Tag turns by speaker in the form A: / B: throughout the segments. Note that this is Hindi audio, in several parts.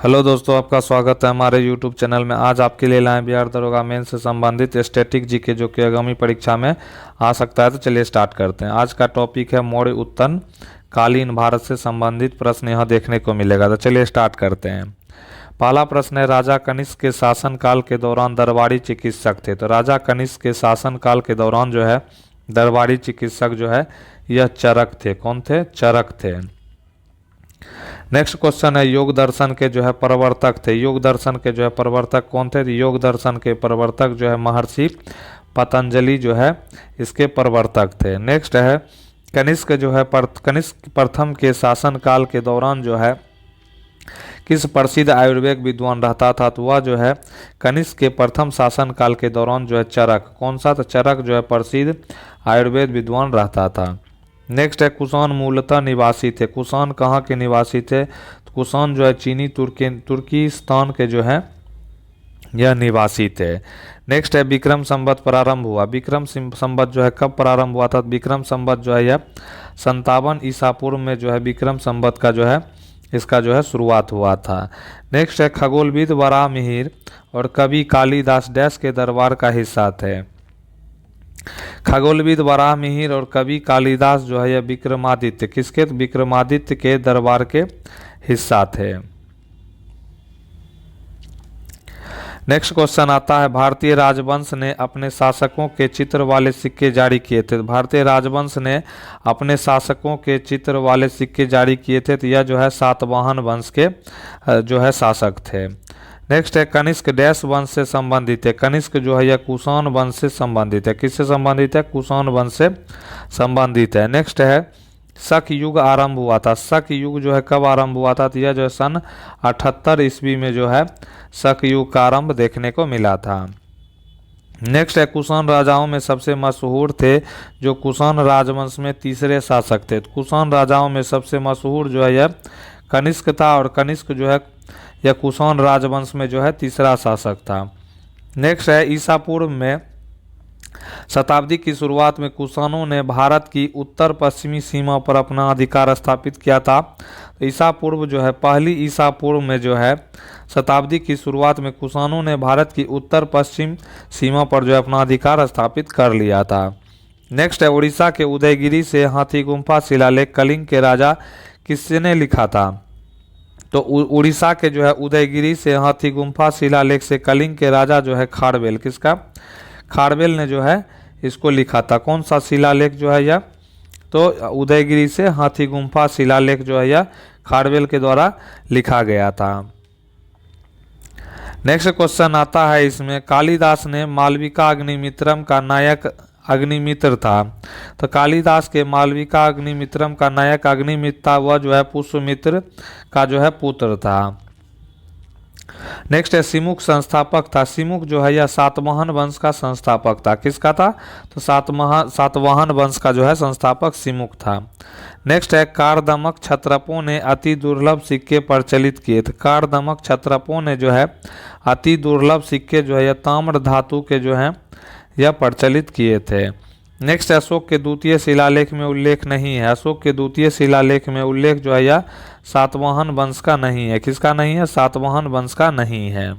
A: हेलो दोस्तों, आपका स्वागत है हमारे यूट्यूब चैनल में। आज आपके लिए लाए बिहार दरोगा मेन से संबंधित स्टैटिक जीके जो कि आगामी परीक्षा में आ सकता है। तो चलिए स्टार्ट करते हैं। आज का टॉपिक है मौर्य उत्तन कालीन भारत से संबंधित प्रश्न यहाँ देखने को मिलेगा। तो चलिए स्टार्ट करते हैं। पहला प्रश्न है, राजा कनिष्क के शासनकाल के दौरान दरबारी चिकित्सक थे। तो राजा कनिष्क के शासनकाल के दौरान जो है दरबारी चिकित्सक जो है यह चरक थे। कौन थे? चरक थे। नेक्स्ट क्वेश्चन है, योग दर्शन के जो है प्रवर्तक थे। योग दर्शन के जो है प्रवर्तक कौन थे? योग दर्शन के प्रवर्तक जो है महर्षि पतंजलि जो है इसके प्रवर्तक थे। नेक्स्ट है, कनिष्क जो है कनिष्क प्रथम के शासनकाल के दौरान जो है किस प्रसिद्ध आयुर्वेद विद्वान रहता था? तो वह जो है कनिष्क के प्रथम शासनकाल के दौरान जो है चरक। कौन सा? तो चरक जो है प्रसिद्ध आयुर्वेद विद्वान रहता था। नेक्स्ट है, कुषाण मूलतः निवासी थे। कुषाण कहाँ के निवासी थे? तो कुषाण जो है चीनी तुर्किस्तान के जो है यह निवासी थे। नेक्स्ट है, विक्रम संवत प्रारंभ हुआ। विक्रम संवत जो है कब प्रारंभ हुआ था? विक्रम संवत जो है यह 57 ईसा पूर्व में जो है विक्रम संवत का जो है इसका जो है शुरुआत हुआ था। नेक्स्ट है, खगोलविद वराह मिहिर और कवि कालिदास डैश के दरबार का हिस्सा थे। खगोलविद वराह मिहिर और कवि कालिदास जो है यह विक्रमादित्य किसके? विक्रमादित्य के दरबार के हिस्सा थे। नेक्स्ट क्वेश्चन आता है, भारतीय राजवंश ने अपने शासकों के चित्र वाले सिक्के जारी किए थे। भारतीय राजवंश ने अपने शासकों के चित्र वाले सिक्के जारी किए थे। तो यह जो है सातवाहन वंश के जो है शासक थे। नेक्स्ट है, कनिष्क डैश वंश से संबंधित है। कनिष्क जो है यह कुषाण वंश से संबंधित है। किससे संबंधित है? कुषाण वंश से संबंधित है। नेक्स्ट है, शक युग आरंभ हुआ था। शक युग जो है कब आरंभ हुआ था? तो यह जो है सन 78 ईस्वी में जो है शक युग का आरंभ देखने को मिला था। नेक्स्ट है, कुषाण राजाओं में सबसे मशहूर थे जो कुषाण राजवंश में तीसरे शासक थे। कुषाण राजाओं में सबसे मशहूर जो है यह कनिष्क था और कनिष्क जो है यह कुषाण राजवंश में जो है तीसरा शासक था। नेक्स्ट है, ईसा पूर्व में शताब्दी की शुरुआत में कुषाणों ने भारत की उत्तर पश्चिमी सीमा पर अपना अधिकार स्थापित किया था। तो ईसा पूर्व जो है पहली ईसा पूर्व में जो है शताब्दी की शुरुआत में कुषाणों ने भारत की उत्तर पश्चिम सीमा पर जो है अपना अधिकार स्थापित कर लिया था। नेक्स्ट है, उड़ीसा के उदयगिरी से हाथी गुम्फा शिलालेख कलिंग के राजा किसने लिखा था? तो उड़ीसा के जो है उदयगिरी से हाथी गुम्फा शिलालेख से कलिंग के राजा जो है खारवेल, किसका? खारवेल ने जो है इसको लिखा था। कौन सा शिलालेख जो है यह? तो उदयगिरी से हाथी गुम्फा शिलालेख जो है यह खारवेल के द्वारा लिखा गया था। नेक्स्ट क्वेश्चन आता है इसमें, कालिदास ने मालविका अग्निमित्रम का नायक अग्निमित्र था। तो कालिदास के मालविका अग्निमित्रम का नायक अग्निमित्र था, वह जो है पुष्यमित्र का जो है पुत्र था। नेक्स्ट है, सिमुक संस्थापक था। सिमुक जो है यह सातवाहन वंश का संस्थापक था। किसका था? तो सातवाहन वंश का जो है संस्थापक सिमुक था। नेक्स्ट है, कारदमक क्षत्रपों ने अति दुर्लभ सिक्के प्रचलित किए थे। कारदमक क्षत्रपों ने जो है अति दुर्लभ सिक्के जो है यह ताम्र धातु के जो है यह प्रचलित किए थे। नेक्स्ट, अशोक के द्वितीय शिलालेख में उल्लेख नहीं है। अशोक के द्वितीय शिलालेख में उल्लेख जो है यह सातवाहन वंश का नहीं है। किसका नहीं है? सातवाहन वंश का नहीं है।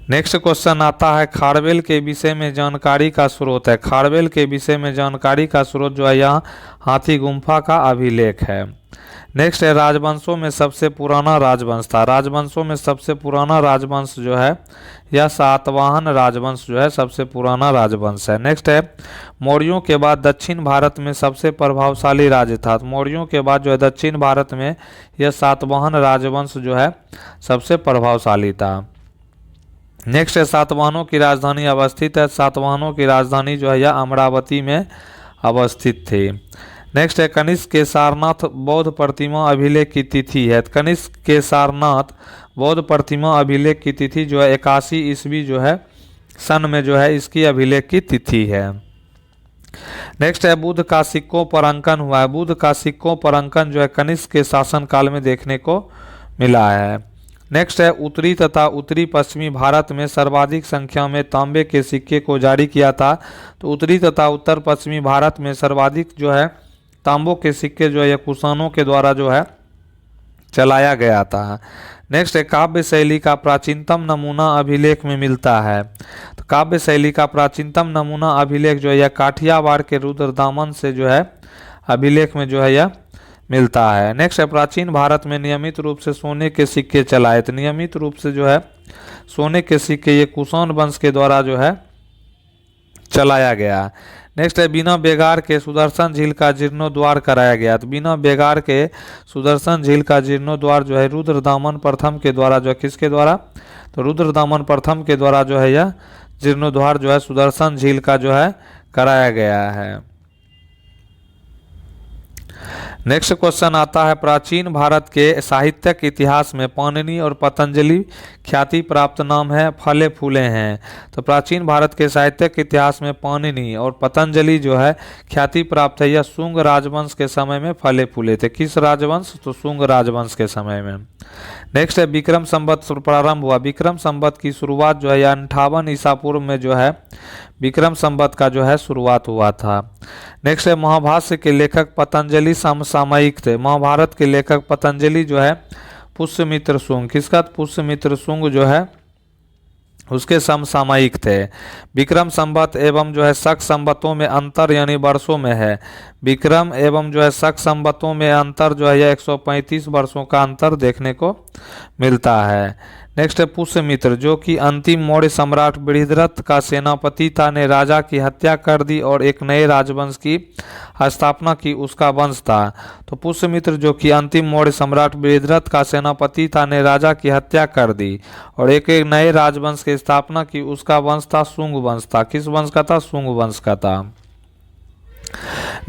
A: नेक्स्ट क्वेश्चन आता है, खारवेल के विषय में जानकारी का स्रोत है। खारवेल के विषय में जानकारी का स्रोत जो है यह हाथी गुम्फा का अभिलेख है। नेक्स्ट है, राजवंशों में सबसे पुराना राजवंश था। राजवंशों में सबसे पुराना राजवंश जो है यह सातवाहन राजवंश जो है सबसे पुराना राजवंश है। नेक्स्ट है, मौर्यों के बाद दक्षिण भारत में सबसे प्रभावशाली राज्य था। मौर्यों के बाद जो है दक्षिण भारत में यह सातवाहन राजवंश जो है सबसे प्रभावशाली था। नेक्स्ट है, सातवाहनों की राजधानी अवस्थित है। सातवाहनों की राजधानी जो है यह अमरावती में अवस्थित थी। नेक्स्ट है, कनिष्क के सारनाथ बौद्ध प्रतिमा अभिलेख की तिथि है। कनिष्क के सारनाथ बौद्ध प्रतिमा अभिलेख की तिथि जो है 81 ईस्वी जो है सन में जो है इसकी अभिलेख की तिथि है। नेक्स्ट है, बुद्ध का सिक्कों पर अंकन हुआ है। बुद्ध का सिक्कों पर अंकन जो है कनिष्क के शासनकाल में देखने को मिला है। नेक्स्ट है, उत्तरी तथा उत्तरी पश्चिमी भारत में सर्वाधिक संख्या में तांबे के सिक्के को जारी किया था। तो उत्तरी तथा उत्तर पश्चिमी भारत में सर्वाधिक जो है तांबों के सिक्के जो है कुषाणों के द्वारा जो है चलाया गया था। नेक्स्ट है काव्य शैली का प्राचीनतम नमूना अभिलेख में मिलता है। तो काव्य शैली का प्राचीनतम नमूना अभिलेख जो है यह काठियावाड़ के रुद्रदामन से जो है अभिलेख में जो है यह मिलता है। नेक्स्ट है प्राचीन भारत में नियमित रूप से सोने के सिक्के चलाए। तो नियमित रूप से जो है सोने के सिक्के ये कुषाण वंश के द्वारा जो है चलाया गया। नेक्स्ट है बिना बेगार के सुदर्शन झील का जीर्णोद्वार कराया गया। तो बिना बेगार के सुदर्शन झील का जीर्णोद्वार जो है रुद्रदामन प्रथम के द्वारा जो है किसके द्वारा, तो रुद्रदामन प्रथम के द्वारा जो है यह जीर्णोद्वार जो है सुदर्शन झील का जो है कराया गया है। नेक्स्ट क्वेश्चन आता है प्राचीन भारत के साहित्यिक इतिहास में पाणिनि और पतंजलि ख्याति प्राप्त नाम है फले फूले हैं। तो प्राचीन भारत के साहित्यिक इतिहास में पाणिनि और पतंजलि जो है ख्याति प्राप्त है, यह शुंग राजवंश के समय में फले फूले थे। किस राजवंश, तो शुंग राजवंश के समय में। नेक्स्ट है विक्रम संवत प्रारंभ हुआ। विक्रम संवत की शुरुआत जो है 58 ईसा पूर्व में जो है विक्रम संवत का जो है शुरुआत हुआ था। नेक्स्ट है महाभाष्य के लेखक पतंजलि समसामयिक थे। महाभारत के लेखक पतंजलि जो है पुष्यमित्र शुंग, किसका, पुष्यमित्र शुंग जो है उसके समसामयिक थे। विक्रम संवत एवं जो है शक संवतों में अंतर यानी वर्षों में है। विक्रम एवं जो है शक संवतों में अंतर जो है 135 वर्षों का अंतर देखने को मिलता है। नेक्स्ट है पुष्यमित्र जो कि अंतिम मौर्य सम्राट बृहद्रथ का सेनापति था, ने राजा की हत्या कर दी और एक नए राजवंश की स्थापना की, उसका वंश था। तो पुष्यमित्र जो कि अंतिम मौर्य सम्राट बृहद्रथ का सेनापति था, ने राजा की हत्या कर दी और एक नए राजवंश की स्थापना की, उसका वंश था शुंग वंश था। किस वंश का था, शुंग वंश का था।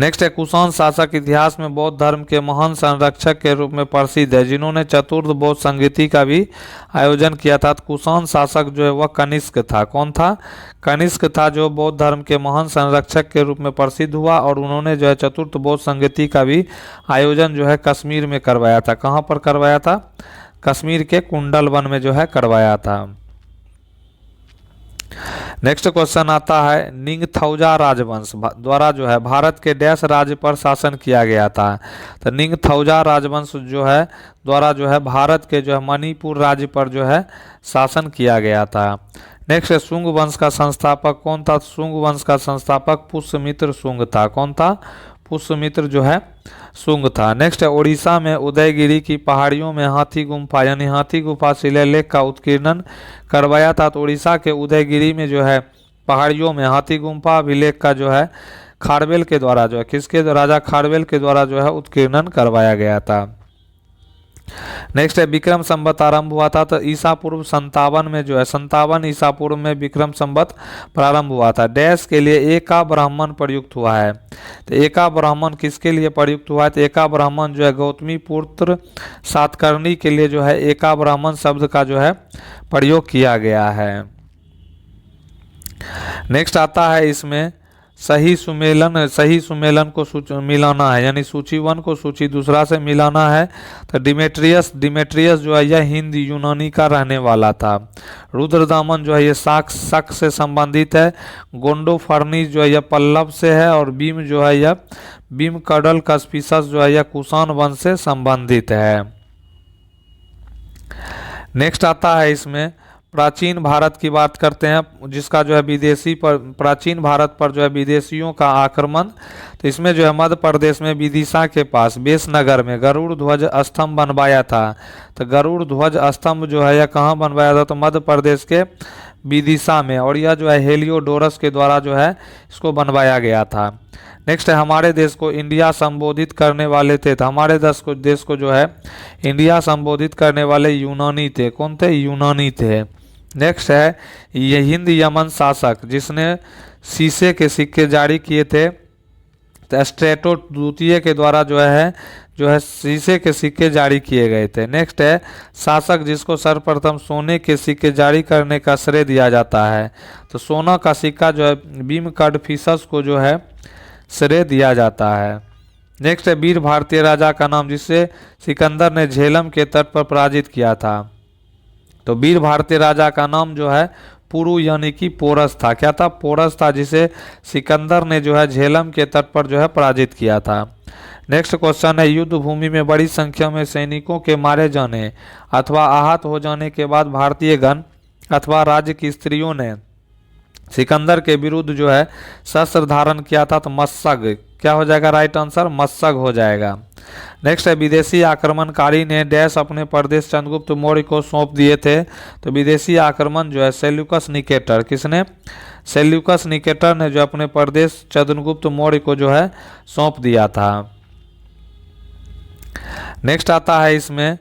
A: नेक्स्ट है कुषाण शासक इतिहास में बौद्ध धर्म के महान संरक्षक के रूप में प्रसिद्ध है, जिन्होंने चतुर्थ बौद्ध संगीति का भी आयोजन किया था। तो कुषाण शासक जो है वह कनिष्क था। कौन था, कनिष्क था, जो बौद्ध धर्म के महान संरक्षक के रूप में प्रसिद्ध हुआ और उन्होंने जो है चतुर्थ बौद्ध संगीति का भी आयोजन जो है कश्मीर में करवाया था। कहाँ पर करवाया था, कश्मीर के कुंडल वन में जो है करवाया था। नेक्स्ट क्वेश्चन आता है निंगथौजा राजवंश द्वारा जो है भारत के डैश राज्य पर शासन किया गया था। तो निंगथौजा राजवंश जो है द्वारा जो है भारत के जो है मणिपुर राज्य पर जो है शासन किया गया था। नेक्स्ट है शुंग वंश का संस्थापक कौन था, शुंग वंश का संस्थापक पुष्यमित्र शुंग था। कौन था, पुष्यमित्र जो है शुंग था। नेक्स्ट है उड़ीसा में उदयगिरी की पहाड़ियों में हाथी गुम्फा यानी हाथी गुफा शिलालेख का उत्कीर्णन करवाया था। तो उड़ीसा के उदयगिरी में जो है पहाड़ियों में हाथी गुम्फा अभिलेख का जो है खारवेल के द्वारा जो है किसके, राजा खारवेल के द्वारा जो है उत्कीर्णन करवाया गया था। नेक्स्ट है विक्रम संवत आरंभ हुआ था। तो ईसा पूर्व 57 में जो है 57 ईसा पूर्व में विक्रम संवत प्रारंभ हुआ था। डैश के लिए एका ब्राह्मण प्रयुक्त हुआ है। तो एका ब्राह्मण किसके लिए प्रयुक्त हुआ है, तो एका ब्राह्मण जो है गौतमी पुत्र सातकर्णी के लिए जो है एका ब्राह्मण शब्द का जो है प्रयोग किया गया है। नेक्स्ट आता है इसमें सही सुमेलन को मिलाना है यानी सूची 1 को सूची 2 से मिलाना है। तो डिमेट्रियस जो है यह हिंद यूनानी का रहने वाला था। रुद्रदामन जो है ये शक से संबंधित है। गोंडोफर्निस जो है यह पल्लव से है और बीम जो है यह बीम कडल कस्पिसस जो है यह कुषाण वंश से संबंधित है। नेक्स्ट आता है इसमें प्राचीन भारत की बात करते हैं जिसका जो है विदेशी पर प्राचीन भारत पर जो है विदेशियों का आक्रमण। तो इसमें जो है मध्य प्रदेश में विदिशा के पास बेसनगर में गरुड़ ध्वज स्तंभ बनवाया था। तो गरुड़ ध्वज स्तंभ जो है यह कहाँ बनवाया था, तो मध्य प्रदेश के विदिशा में, और यह जो है हेलियोडोरस के द्वारा जो है इसको बनवाया गया था। नेक्स्ट है हमारे देश को इंडिया संबोधित करने वाले थे। तो हमारे देश को जो है इंडिया संबोधित करने वाले यूनानी थे। कौन थे, यूनानी थे। नेक्स्ट है ये हिंद यमन शासक जिसने शीशे के सिक्के जारी किए थे। तो स्ट्रेटो द्वितीय के द्वारा जो है शीशे के सिक्के जारी किए गए थे। नेक्स्ट है शासक जिसको सर्वप्रथम सोने के सिक्के जारी करने का श्रेय दिया जाता है। तो सोना का सिक्का जो है बीम कडफिसस को जो है श्रेय दिया जाता है। नेक्स्ट है वीर भारतीय राजा का नाम जिसे सिकंदर ने झेलम के तट पर पराजित किया था। तो वीर भारतीय राजा का नाम जो है पुरु यानी कि पोरस था। क्या था, पोरस था, जिसे सिकंदर ने जो है झेलम के तट पर जो है पराजित किया था। नेक्स्ट क्वेश्चन है, युद्ध भूमि में बड़ी संख्या में सैनिकों के मारे जाने अथवा आहत हो जाने के बाद भारतीय गण अथवा राज्य की स्त्रियों ने सिकंदर के विरुद्ध जो है शस्त्र धारण किया था, तो मशग क्या हो जाएगा, राइट आंसर मशग हो जाएगा। नेक्स्ट है, विदेशी आक्रमणकारी ने डैश अपने प्रदेश चंद्रगुप्त मौर्य को सौंप दिए थे, तो विदेशी आक्रमण जो है सेल्यूकस निकेटर, किसने, सेल्यूकस निकेटर ने जो अपने प्रदेश चंद्रगुप्त मौर्य को जो है सौंप दिया था। नेक्स्ट आता है इसमें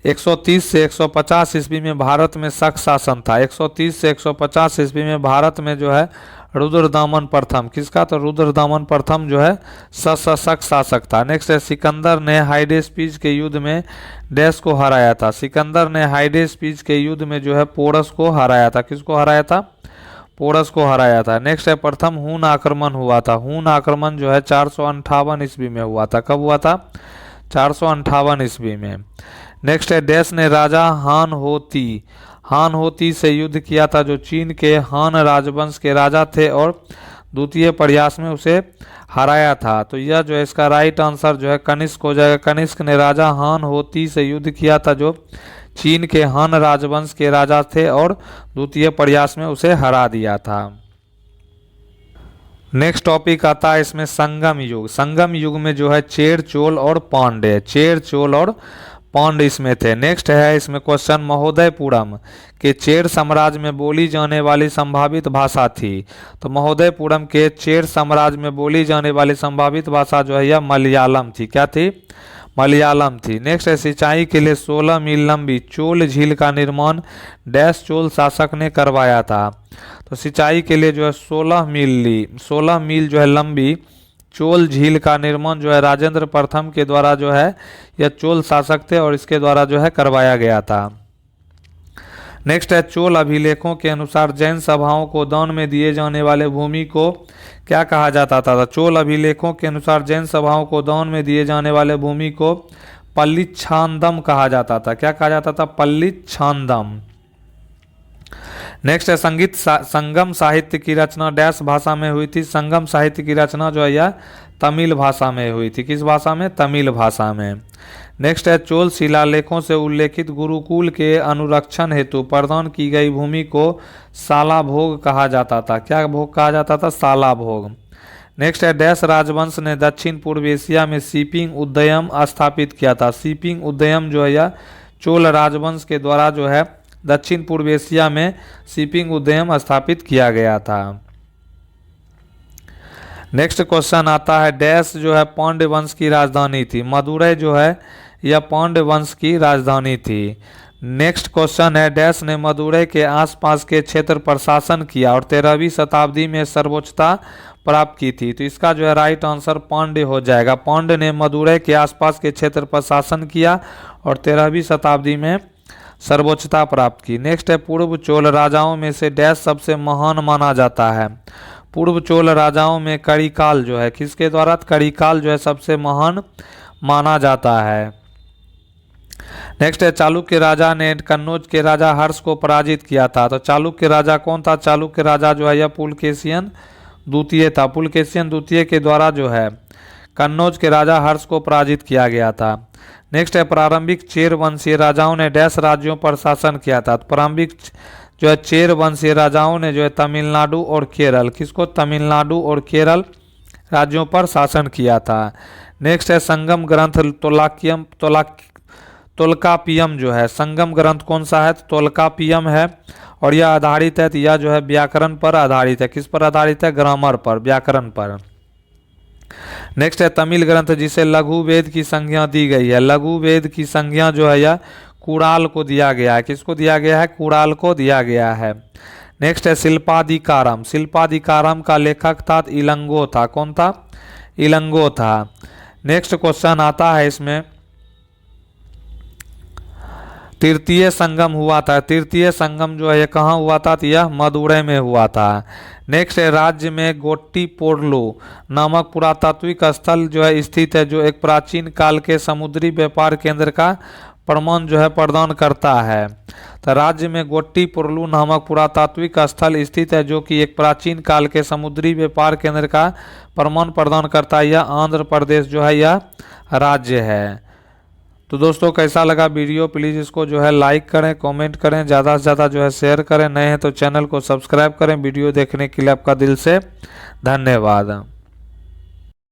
A: 130 से 150 ईस्वी में भारत में शक शासन था। 130 से 150 ईस्वी में भारत में जो है रुद्रदामन प्रथम, किसका, तो रुद्रदामन प्रथम जो है शक शासक था। नेक्स्ट है, सिकंदर ने हाइडेस्पीज के युद्ध में डैश को हराया था। सिकंदर ने हाइडेस्पीज के युद्ध में जो है पोरस को हराया था, किसको हराया था, पोरस को हराया था। नेक्स्ट है, प्रथम हून आक्रमण हुआ था। हून आक्रमण जो है 458 ईस्वी में हुआ था, कब हुआ था, 458 ईस्वी में। नेक्स्ट है, डैश ने राजा हान होती से युद्ध किया था, जो चीन के हान राजवंश के राजा थे और द्वितीय प्रयास में उसे हराया था। तो यह जो है इसका राइट आंसर जो है कनिष्क हो जाएगा। कनिष्क ने राजा हान होती से युद्ध किया था, जो चीन के हान राजवंश के राजा थे और द्वितीय प्रयास में उसे हरा दिया था। नेक्स्ट टॉपिक आता है इसमें संगम युग। संगम युग में जो है चेर, चोल और पांड्य, चेर, चोल और पांड्य इसमें थे। नेक्स्ट है इसमें क्वेश्चन, महोदयपुरम के चेर साम्राज्य में बोली जाने वाली संभावित भाषा थी, तो महोदयपुरम के चेर साम्राज्य में बोली जाने वाली संभावित भाषा जो है यह मलयालम थी, क्या थी, मलयालम थी। नेक्स्ट है, सिंचाई के लिए 16 मील लंबी चोल झील का निर्माण डैश चोल शासक ने करवाया था, तो सिंचाई के लिए जो है 16 मील जो है लंबी चोल झील का निर्माण जो है राजेंद्र प्रथम के द्वारा जो है यह चोल शासक थे और इसके द्वारा जो है करवाया गया था। नेक्स्ट है, चोल अभिलेखों के अनुसार जैन सभाओं को दान में दिए जाने वाले भूमि को क्या कहा जाता था। चोल अभिलेखों के अनुसार जैन सभाओं को दान में दिए जाने वाले भूमि को पल्लिच्छांदम कहा जाता था, क्या कहा जाता था, पल्लिच्छांदम। नेक्स्ट है, संगम साहित्य की रचना डैश भाषा में हुई थी। संगम साहित्य की रचना जो है यह तमिल भाषा में हुई थी, किस भाषा में, तमिल भाषा में। नेक्स्ट है, चोल शिलालेखों से उल्लेखित गुरुकुल के अनुरक्षण हेतु प्रदान की गई भूमि को साला भोग कहा जाता था, क्या भोग कहा जाता था, साला भोग। नेक्स्ट है, डैश राजवंश ने दक्षिण पूर्व एशिया में शिपिंग उद्यम स्थापित किया था। शिपिंग उद्यम जो है यह चोल राजवंश के द्वारा जो है दक्षिण पूर्व एशिया में शिपिंग उद्यम स्थापित किया गया था। नेक्स्ट क्वेश्चन आता है, डैश जो है पांड्य वंश की राजधानी थी। मदुरै जो है यह पांड्य वंश की राजधानी थी। नेक्स्ट क्वेश्चन है, डैश ने मदुरै के आसपास के क्षेत्र पर शासन किया और 13वीं शताब्दी में सर्वोच्चता प्राप्त की थी, तो इसका जो है राइट आंसर पांड्य हो जाएगा। पांड्य ने मदुरै के आसपास के क्षेत्र पर शासन किया और 13वीं शताब्दी में सर्वोच्चता प्राप्त की। नेक्स्ट है, पूर्व चोल राजाओं में से डैश सबसे महान माना जाता है। पूर्व चोल राजाओं में करिकाल जो है किसके द्वारा, करिकाल जो है सबसे महान माना जाता है। नेक्स्ट है, चालुक्य राजा ने कन्नौज के राजा हर्ष को पराजित किया था, तो चालुक्य राजा कौन था, चालुक्य राजा जो है यह पुलकेशियन द्वितीय था। पुलकेशियन द्वितीय के द्वारा जो है कन्नौज के राजा हर्ष को पराजित किया गया था। नेक्स्ट है, प्रारंभिक चेर वंशीय राजाओं ने डैश राज्यों पर शासन किया था, तो प्रारंभिक जो है चेर वंशीय राजाओं ने जो है तमिलनाडु और केरल, किसको, तमिलनाडु और केरल राज्यों पर शासन किया था। नेक्स्ट है, संगम ग्रंथ तोल्कापियम जो है, संगम ग्रंथ कौन सा है, तोल्कापियम है और यह आधारित है, यह जो है व्याकरण पर आधारित है, किस पर आधारित है, ग्रामर पर, व्याकरण पर। नेक्स्ट है, तमिल ग्रंथ जिसे लघु वेद की संज्ञा दी गई है। लघु वेद की संज्ञा जो है यह कुणाल को दिया गया है, किसको दिया गया है, कुणाल को दिया गया है। नेक्स्ट है, शिल्पाधिकारम। शिल्पाधिकारम का लेखक था इलंगो था, कौन था, इलंगो था। नेक्स्ट क्वेश्चन आता है इसमें, तृतीय संगम हुआ था। तृतीय संगम जो है यह कहाँ हुआ था, तो यह मदुरै में हुआ था। नेक्स्ट है, राज्य में गोट्टीपोर्लो नामक पुरातात्विक स्थल जो है स्थित है, जो एक प्राचीन काल के समुद्री व्यापार केंद्र का प्रमाण जो है प्रदान करता है। तो राज्य में गोट्टीपुरलू नामक पुरातात्विक स्थल स्थित है, जो कि एक प्राचीन काल के समुद्री व्यापार केंद्र का प्रमाण प्रदान करता है। यह आंध्र प्रदेश जो है यह राज्य है। तो दोस्तों कैसा लगा वीडियो, प्लीज़ इसको जो है लाइक करें, कमेंट करें, ज़्यादा से ज़्यादा जो है शेयर करें। नए हैं तो चैनल को सब्सक्राइब करें। वीडियो देखने के लिए आपका दिल से धन्यवाद।